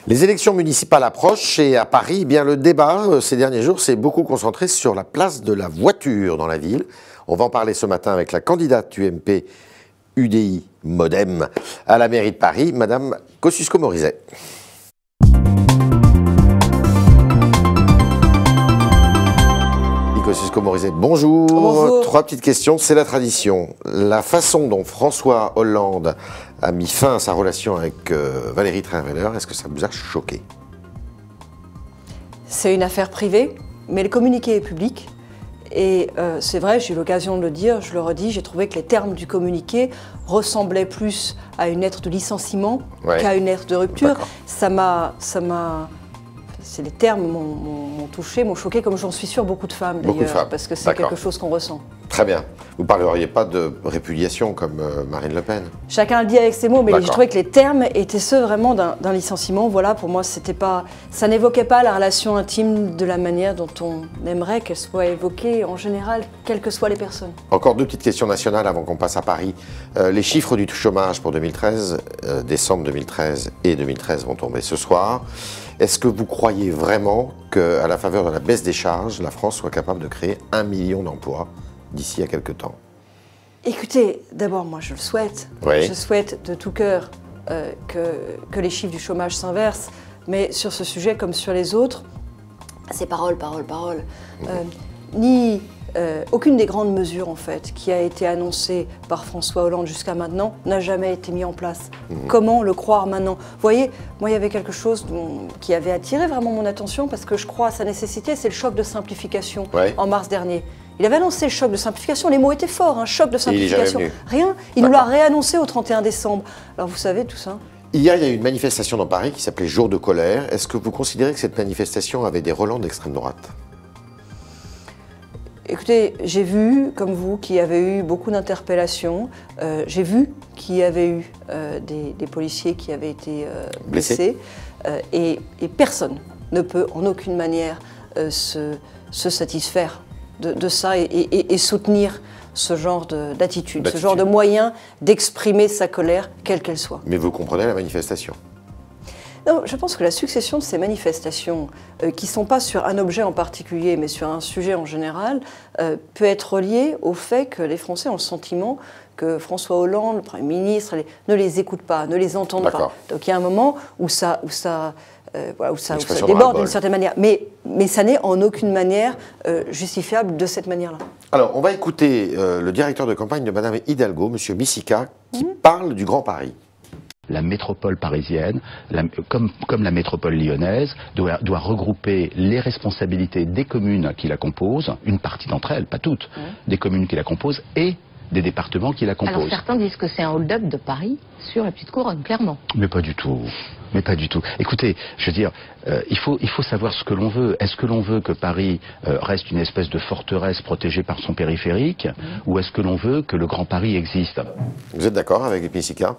Les élections municipales approchent et à Paris, eh bien, le débat ces derniers jours s'est beaucoup concentré sur la place de la voiture dans la ville. On va en parler ce matin avec la candidate UMP UDI Modem à la mairie de Paris, Madame Kosciusko-Morizet. Kosciusko-Morizet, bonjour. Bonjour. 3 petites questions, c'est la tradition. La façon dont François Hollande a mis fin à sa relation avec Valérie Trierweiler, est-ce que ça vous a choqué? C'est une affaire privée, mais le communiqué est public. Et c'est vrai, j'ai eu l'occasion de le dire, je le redis, j'ai trouvé que les termes du communiqué ressemblaient plus à une lettre de licenciement qu'à une lettre de rupture. Les termes m'ont touché, m'ont choqué, comme j'en suis sûre beaucoup de femmes d'ailleurs, parce que c'est quelque chose qu'on ressent. Très bien. Vous ne parleriez pas de répudiation comme Marine Le Pen? Chacun le dit avec ses mots, mais j'ai trouvé que les termes étaient ceux vraiment d'un licenciement. Voilà, pour moi, ça n'évoquait pas la relation intime de la manière dont on aimerait qu'elle soit évoquée en général, quelles que soient les personnes. Encore 2 petites questions nationales avant qu'on passe à Paris. Les chiffres du chômage pour 2013, décembre 2013 et 2013 vont tomber ce soir. Est-ce que vous croyez vraiment qu'à la faveur de la baisse des charges, la France soit capable de créer 1 million d'emplois d'ici à quelques temps? Écoutez, d'abord, moi je le souhaite. Oui. Je souhaite de tout cœur que les chiffres du chômage s'inversent. Mais sur ce sujet, comme sur les autres, c'est parole, parole, parole. Aucune des grandes mesures, en fait, qui a été annoncée par François Hollande jusqu'à maintenant n'a jamais été mise en place. Comment le croire maintenant? Vous voyez, moi, il y avait quelque chose qui avait attiré vraiment mon attention parce que je crois à sa nécessité, c'est le choc de simplification en mars dernier. Il avait annoncé le choc de simplification, les mots étaient forts, un choc de simplification. Rien, il nous l'a réannoncé au 31 décembre. Alors vous savez tout ça. Hier, il y a eu une manifestation dans Paris qui s'appelait Jour de colère. Est-ce que vous considérez que cette manifestation avait des relents d'extrême droite? Écoutez, j'ai vu, comme vous, qu'il y avait eu beaucoup d'interpellations. J'ai vu qu'il y avait eu des policiers qui avaient été blessés. Et personne ne peut en aucune manière se satisfaire de ça et soutenir ce genre d'attitude, ce genre de moyen d'exprimer sa colère, quelle qu'elle soit. Mais vous comprenez la manifestation? Non, je pense que la succession de ces manifestations, qui ne sont pas sur un objet en particulier, mais sur un sujet en général, peut être reliée au fait que les Français ont le sentiment que François Hollande, le Premier ministre, ne les écoute pas, ne les entende pas. Donc il y a un moment où ça déborde d'une certaine manière. Mais ça n'est en aucune manière justifiable de cette manière-là. Alors, on va écouter le directeur de campagne de Madame Hidalgo, M. Micica, qui parle du Grand Paris. La métropole parisienne, comme la métropole lyonnaise, doit regrouper les responsabilités des communes qui la composent, une partie d'entre elles, pas toutes, des communes qui la composent et des départements qui la composent. Alors certains disent que c'est un hold-up de Paris sur la petite couronne, clairement. Mais pas du tout. Mais pas du tout. Écoutez, je veux dire, il faut savoir ce que l'on veut. Est-ce que l'on veut que Paris reste une espèce de forteresse protégée par son périphérique, ou est-ce que l'on veut que le Grand Paris existe? Vous êtes d'accord avec Micica?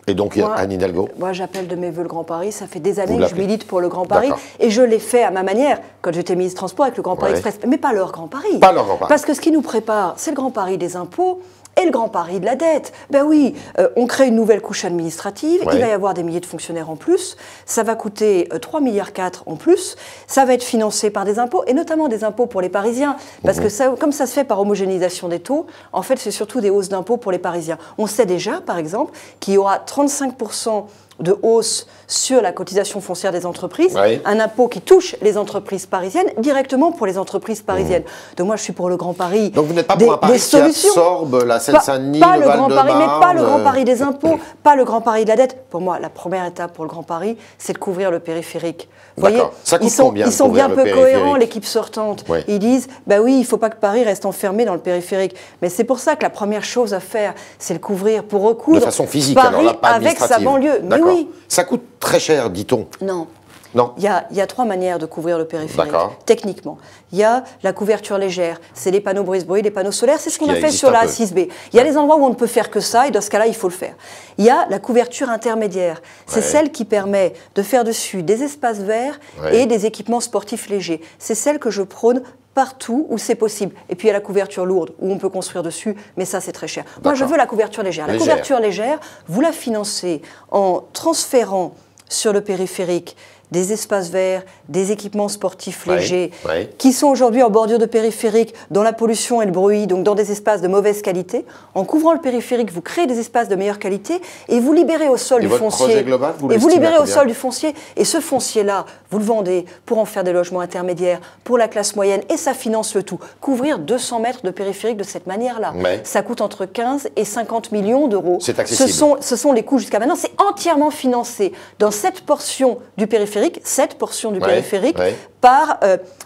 Et donc, Anne Hidalgo? Moi, j'appelle de mes voeux le Grand Paris. Ça fait des années que je milite pour le Grand Paris. Et je l'ai fait à ma manière, quand j'étais ministre des Transports avec le Grand Paris Express. Mais pas leur Grand Paris. Pas leur Grand Paris. Parce que ce qui nous prépare, c'est le Grand Paris des impôts et le Grand Paris de la dette. Ben oui, on crée une nouvelle couche administrative, il va y avoir des milliers de fonctionnaires en plus, ça va coûter 3,4 milliards en plus, ça va être financé par des impôts, et notamment des impôts pour les Parisiens, parce que ça, comme ça se fait par homogénéisation des taux, en fait c'est surtout des hausses d'impôts pour les Parisiens. On sait déjà, par exemple, qu'il y aura 35% de hausse sur la cotisation foncière des entreprises, un impôt qui touche les entreprises parisiennes, directement pour les entreprises parisiennes. Donc moi je suis pour le Grand Paris. Donc vous n'êtes pas pour un Paris qui absorbe la Seine-Saint-Denis, pas le Val Grand de Paris, mais Marne, pas le Grand Paris des impôts, pas le Grand Paris de la dette. Pour moi, la première étape pour le Grand Paris, c'est de couvrir le périphérique. Vous voyez, ils sont bien peu cohérents, l'équipe sortante. Ils disent, bah oui, il ne faut pas que Paris reste enfermé dans le périphérique. Mais c'est pour ça que la première chose à faire, c'est le couvrir pour recoudre de façon physique, Paris alors là, pas avec sa banlieue. Mais oui. Ça coûte très cher, dit-on. Non. Non. Il y a 3 manières de couvrir le périphérique, techniquement. Il y a la couverture légère, c'est les panneaux brise-bruit, les panneaux solaires, c'est ce qu'on a fait sur la A6B. Il y a des endroits où on ne peut faire que ça, et dans ce cas-là, il faut le faire. Il y a la couverture intermédiaire, c'est celle qui permet de faire dessus des espaces verts et des équipements sportifs légers. C'est celle que je prône partout où c'est possible. Et puis il y a la couverture lourde, où on peut construire dessus, mais ça c'est très cher. Moi je veux la couverture légère. La couverture légère, vous la financez en transférant sur le périphérique des espaces verts, des équipements sportifs légers, qui sont aujourd'hui en bordure de périphérique, dont la pollution et le bruit, donc dans des espaces de mauvaise qualité. En couvrant le périphérique, vous créez des espaces de meilleure qualité et vous libérez au sol du foncier. Global, et vous libérez au sol du foncier. Et ce foncier-là, vous le vendez pour en faire des logements intermédiaires, pour la classe moyenne, et ça finance le tout. Couvrir 200 mètres de périphérique de cette manière-là, ça coûte entre 15 et 50 millions d'euros. C'est accessible. Ce sont les coûts jusqu'à maintenant. C'est entièrement financé dans cette portion du périphérique, par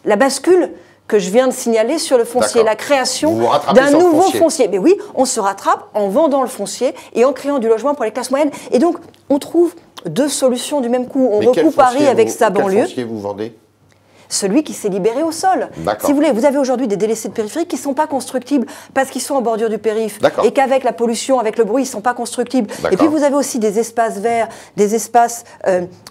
la bascule que je viens de signaler sur le foncier, la création d'un nouveau foncier. Mais oui, on se rattrape en vendant le foncier et en créant du logement pour les classes moyennes. Et donc, on trouve deux solutions du même coup. On recoupe Paris avec sa banlieue. Quel foncier vous vendez ? Celui qui s'est libéré au sol. Si vous voulez, vous avez aujourd'hui des délaissés de périphérique qui ne sont pas constructibles parce qu'ils sont en bordure du périph' et qu'avec la pollution, avec le bruit, ils ne sont pas constructibles. Et puis vous avez aussi des espaces verts, des espaces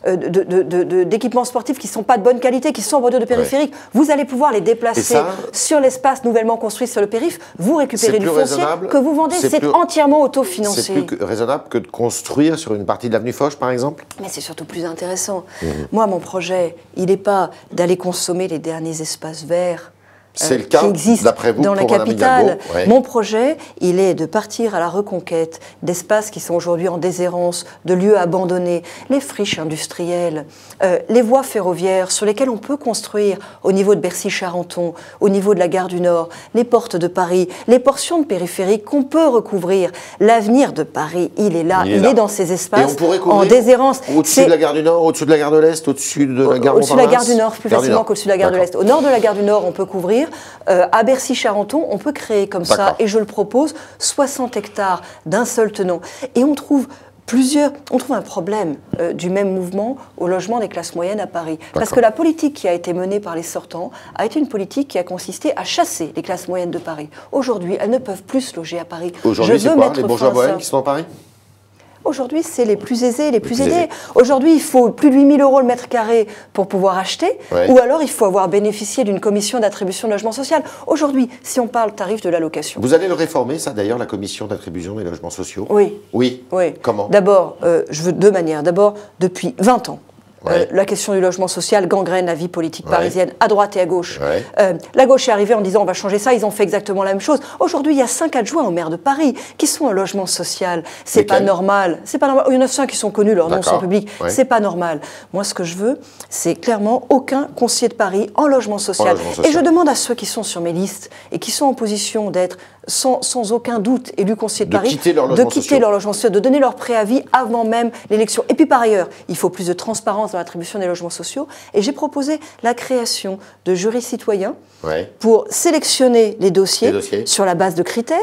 d'équipements sportifs qui ne sont pas de bonne qualité, qui sont en bordure de périphérique. Vous allez pouvoir les déplacer sur l'espace nouvellement construit sur le périph', vous récupérez du foncier que vous vendez, c'est entièrement autofinancé. C'est plus raisonnable que de construire sur une partie de l'avenue Foch, par exemple ? Mais c'est surtout plus intéressant. Moi, mon projet, il n'est pas d'aller consommer les derniers espaces verts qui existent dans la capitale. Mon projet, il est de partir à la reconquête d'espaces qui sont aujourd'hui en déshérence, de lieux abandonnés, les friches industrielles, les voies ferroviaires sur lesquelles on peut construire au niveau de Bercy-Charenton, au niveau de la gare du Nord, les portes de Paris, les portions de périphérique qu'on peut recouvrir. L'avenir de Paris, il est là, il est dans ces espaces en déshérence. Au-dessus de la gare du Nord, au-dessus de la gare de l'Est, au-dessus de la gare Montparnasse. Au-dessus de la gare du Nord, plus facilement qu'au-dessus de la gare de l'Est. Au nord de la gare du Nord, on peut couvrir. À Bercy-Charenton, on peut créer comme ça, et je le propose, 60 hectares d'un seul tenant. Et on trouve un problème du même mouvement au logement des classes moyennes à Paris. Parce que la politique qui a été menée par les sortants a été une politique qui a consisté à chasser les classes moyennes de Paris. Aujourd'hui, elles ne peuvent plus se loger à Paris. Aujourd'hui, c'est quoi, les bourgeois moyennes qui sont à Paris ? Aujourd'hui, c'est les plus aisés, les plus aidés. Aujourd'hui, il faut plus de 8 000 € le mètre carré pour pouvoir acheter, ou alors il faut avoir bénéficié d'une commission d'attribution de logement social. Aujourd'hui, si on parle tarif de la location... Vous allez le réformer, ça d'ailleurs, la commission d'attribution des logements sociaux ? Oui. Oui. Comment ? D'abord, je veux deux manières. D'abord, depuis 20 ans, la question du logement social gangrène la vie politique parisienne, à droite et à gauche. La gauche est arrivée en disant on va changer ça, ils ont fait exactement la même chose. Aujourd'hui, il y a 5 adjoints au maire de Paris qui sont en logement social. C'est pas normal. C'est pas normal. Il y en a 5 qui sont connus, leurs noms sont publics. C'est pas normal. Moi, ce que je veux, c'est clairement aucun conseiller de Paris en logement social. Et je demande à ceux qui sont sur mes listes et qui sont en position d'être sans aucun doute élus conseillers de Paris, de quitter leur logement social, de donner leur préavis avant même l'élection. Et puis par ailleurs, il faut plus de transparence dans l'attribution des logements sociaux. Et j'ai proposé la création de jurys citoyens pour sélectionner les dossiers sur la base de critères.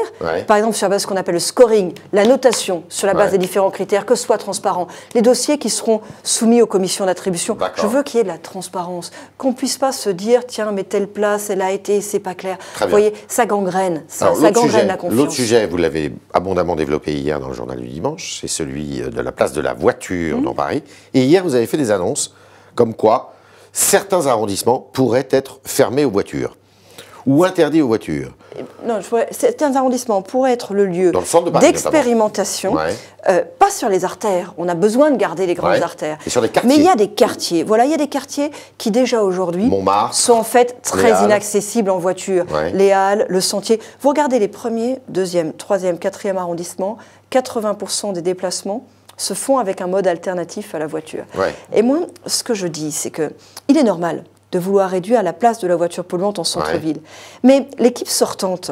Par exemple, sur la base de ce qu'on appelle le scoring, la notation sur la base des différents critères, que ce soit transparent. Les dossiers qui seront soumis aux commissions d'attribution. Je veux qu'il y ait de la transparence, qu'on ne puisse pas se dire, tiens, mais telle place, elle a été, c'est pas clair. Vous voyez, ça gangrène, ça gangrène la confiance. L'autre sujet, vous l'avez abondamment développé hier dans le journal du dimanche, c'est celui de la place de la voiture dans Paris. Et hier, vous avez fait des annonces comme quoi certains arrondissements pourraient être fermés aux voitures ou interdits aux voitures. Non, certains arrondissements pourraient être le lieu d'expérimentation, pas sur les artères. On a besoin de garder les grandes artères. Et sur les quartiers. Mais il y a des quartiers. Voilà, il y a des quartiers qui déjà aujourd'hui sont en fait très inaccessibles en voiture. Les Halles, le Sentier. Vous regardez les premiers, deuxième, troisième, quatrième arrondissements, 80% des déplacements se font avec un mode alternatif à la voiture. Et moi, ce que je dis, c'est que il est normal de vouloir réduire la place de la voiture polluante en centre-ville. Mais l'équipe sortante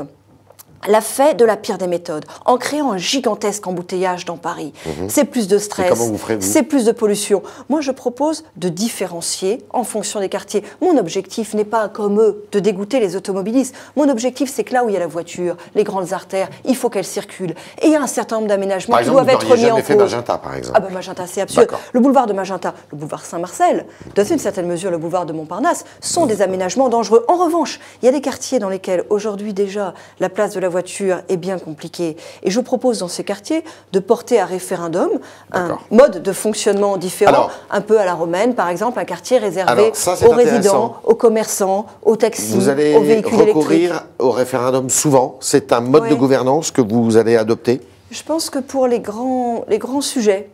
l'a fait de la pire des méthodes, en créant un gigantesque embouteillage dans Paris. C'est plus de stress, c'est plus de pollution. Moi, je propose de différencier en fonction des quartiers. Mon objectif n'est pas, comme eux, de dégoûter les automobilistes. Mon objectif, c'est que là où il y a la voiture, les grandes artères, il faut qu'elles circulent. Et il y a un certain nombre d'aménagements qui doivent être mis en cause. Magenta, par exemple. Ah ben Magenta, c'est absurde. Le boulevard de Magenta, le boulevard Saint-Marcel, dans une certaine mesure le boulevard de Montparnasse, sont des aménagements dangereux. En revanche, il y a des quartiers dans lesquels, aujourd'hui déjà, la place de la voiture est bien compliquée. Et je vous propose dans ces quartiers de porter à référendum un mode de fonctionnement différent, un peu à la romaine, par exemple, un quartier réservé aux résidents, aux commerçants, aux taxis, aux véhicules électriques. Vous allez recourir au référendum souvent. C'est un mode de gouvernance que vous allez adopter ? Je pense que pour les grands sujets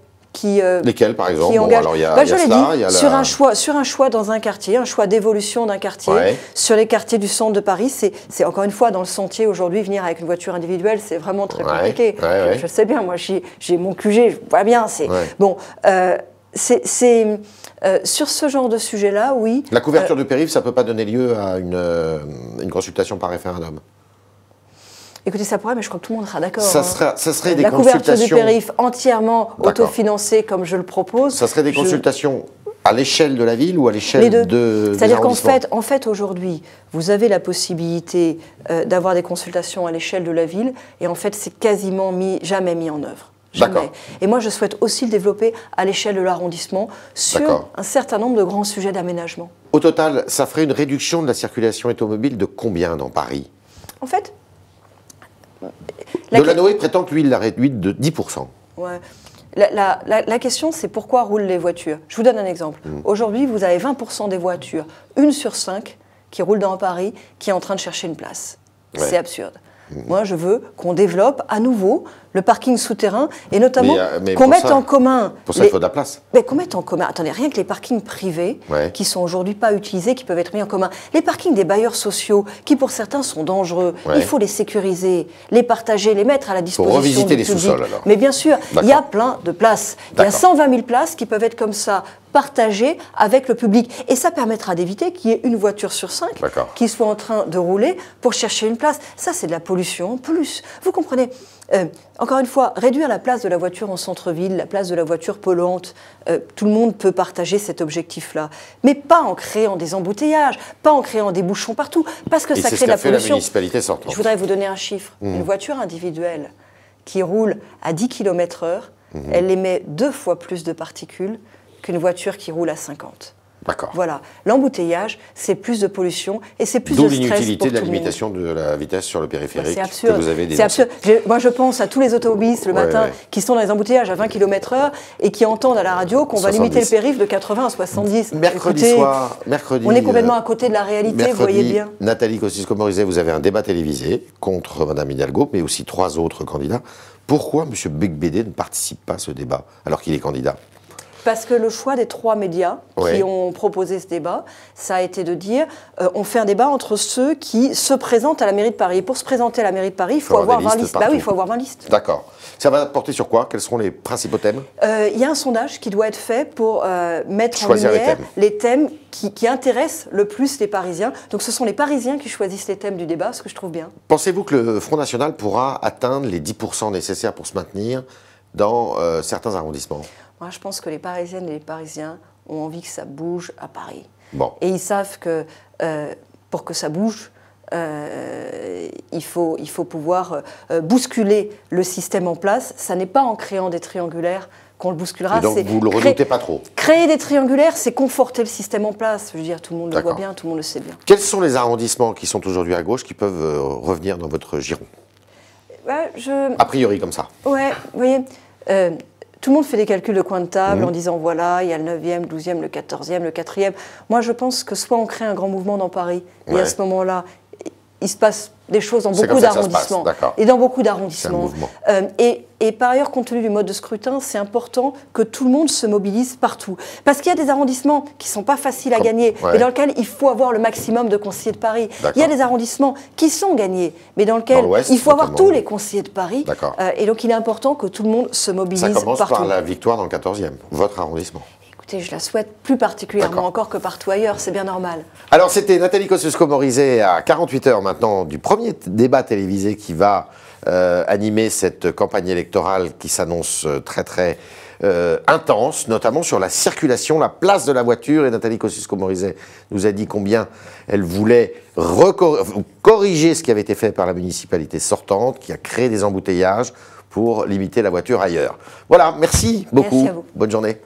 Lesquels, par exemple? Bon, alors, il y a, je l'ai dit, sur un choix dans un quartier, un choix d'évolution d'un quartier, sur les quartiers du centre de Paris, c'est encore une fois dans le sentier aujourd'hui, venir avec une voiture individuelle, c'est vraiment très compliqué. Je sais bien, moi j'ai mon QG, je vois bien. Bon, sur ce genre de sujet-là, oui. La couverture du périph', ça ne peut pas donner lieu à une consultation par référendum? Écoutez, ça pourrait, mais je crois que tout le monde sera d'accord. Ça serait des la couverture consultations... du périph' entièrement autofinancée comme je le propose. Ça serait des consultations à l'échelle de la ville ou à l'échelle de C'est-à-dire qu'en fait, aujourd'hui, vous avez la possibilité d'avoir des consultations à l'échelle de la ville, et en fait, c'est quasiment jamais mis en œuvre. Jamais. Et moi, je souhaite aussi le développer à l'échelle de l'arrondissement sur un certain nombre de grands sujets d'aménagement. Au total, ça ferait une réduction de la circulation automobile de combien dans Paris? En fait... Delanoë prétend que lui, il l'a réduite de 10%. Ouais. La question, c'est pourquoi roulent les voitures. Je vous donne un exemple. Aujourd'hui, vous avez 20% des voitures, 1 sur 5, qui roulent dans Paris, qui est en train de chercher une place. C'est absurde. Moi, je veux qu'on développe à nouveau le parking souterrain et notamment qu'on mette en commun... Pour ça, il faut de la place. Mais qu'on mette en commun... Attendez, rien que les parkings privés qui sont aujourd'hui pas utilisés, qui peuvent être mis en commun. Les parkings des bailleurs sociaux, qui pour certains sont dangereux, il faut les sécuriser, les partager, les mettre à la disposition du public. Pour revisiter les sous-sols, alors. Mais bien sûr, il y a plein de places. Il y a 120 000 places qui peuvent être comme ça, partagées avec le public. Et ça permettra d'éviter qu'il y ait une voiture sur 5 qui soit en train de rouler pour chercher une place. Ça, c'est de la pollution en plus. Vous comprenez ? Encore une fois, réduire la place de la voiture en centre-ville, la place de la voiture polluante, tout le monde peut partager cet objectif-là. Mais pas en créant des embouteillages, pas en créant des bouchons partout, parce que ça crée de la pollution. C'est ce qu'a fait la municipalité sortante. Je voudrais vous donner un chiffre. Une voiture individuelle qui roule à 10 km/h, elle émet 2 fois plus de particules qu'une voiture qui roule à 50. D'accord. Voilà. L'embouteillage, c'est plus de pollution et c'est plus de stress. D'où l'inutilité de la tout limitation de la vitesse sur le périphérique que vous avez dénoncé. C'est absurde. Moi, je pense à tous les automobilistes le matin qui sont dans les embouteillages à 20 km/h et qui entendent à la radio qu'on va limiter le périph' de 80 à 70. Mercredi soir, on est complètement à côté de la réalité, vous voyez bien. Nathalie Kosciusko-Morizet, vous avez un débat télévisé contre Mme Hidalgo, mais aussi 3 autres candidats. Pourquoi M. Beigbeder ne participe pas à ce débat alors qu'il est candidat ? Parce que le choix des 3 médias qui ont proposé ce débat, ça a été de dire on fait un débat entre ceux qui se présentent à la mairie de Paris. Et pour se présenter à la mairie de Paris, il faut avoir 20 listes. Bah oui, il faut avoir 20 listes. D'accord. Ça va porter sur quoi? Quels seront les principaux thèmes? Il y a un sondage qui doit être fait pour mettre en lumière les thèmes qui intéressent le plus les Parisiens. Donc ce sont les Parisiens qui choisissent les thèmes du débat, ce que je trouve bien. Pensez-vous que le Front National pourra atteindre les 10% nécessaires pour se maintenir dans certains arrondissements? Moi, je pense que les Parisiennes et les Parisiens ont envie que ça bouge à Paris. Bon. Et ils savent que pour que ça bouge, il faut pouvoir bousculer le système en place. Ça n'est pas en créant des triangulaires qu'on le bousculera. Et donc vous ne le redoutez pas trop? Créer des triangulaires, c'est conforter le système en place. Je veux dire, tout le monde le voit bien, tout le monde le sait bien. Quels sont les arrondissements qui sont aujourd'hui à gauche qui peuvent revenir dans votre giron? A priori, comme ça. Ouais, vous voyez... tout le monde fait des calculs de coin de table en disant voilà, il y a le 9e, le 12e, le 14e, le 4e. Moi, je pense que soit on crée un grand mouvement dans Paris, et à ce moment-là, il se passe des choses dans beaucoup d'arrondissements. Et dans beaucoup d'arrondissements. Et par ailleurs, compte tenu du mode de scrutin, c'est important que tout le monde se mobilise partout. Parce qu'il y a des arrondissements qui ne sont pas faciles à gagner, mais dans lesquels il faut avoir le maximum de conseillers de Paris. Il y a des arrondissements qui sont gagnés, mais dans lesquels il faut avoir tous les conseillers de Paris. Et donc il est important que tout le monde se mobilise partout. Ça commence par la victoire dans le 14e, votre arrondissement. Écoutez, je la souhaite plus particulièrement encore que partout ailleurs, c'est bien normal. Alors c'était Nathalie Kosciusko-Morizet à 48 heures maintenant du premier débat télévisé qui va animer cette campagne électorale qui s'annonce très très intense, notamment sur la circulation, la place de la voiture. Et Nathalie Kosciusko-Morizet nous a dit combien elle voulait corriger ce qui avait été fait par la municipalité sortante, qui a créé des embouteillages pour limiter la voiture ailleurs. Voilà, merci beaucoup. Merci à vous. Bonne journée.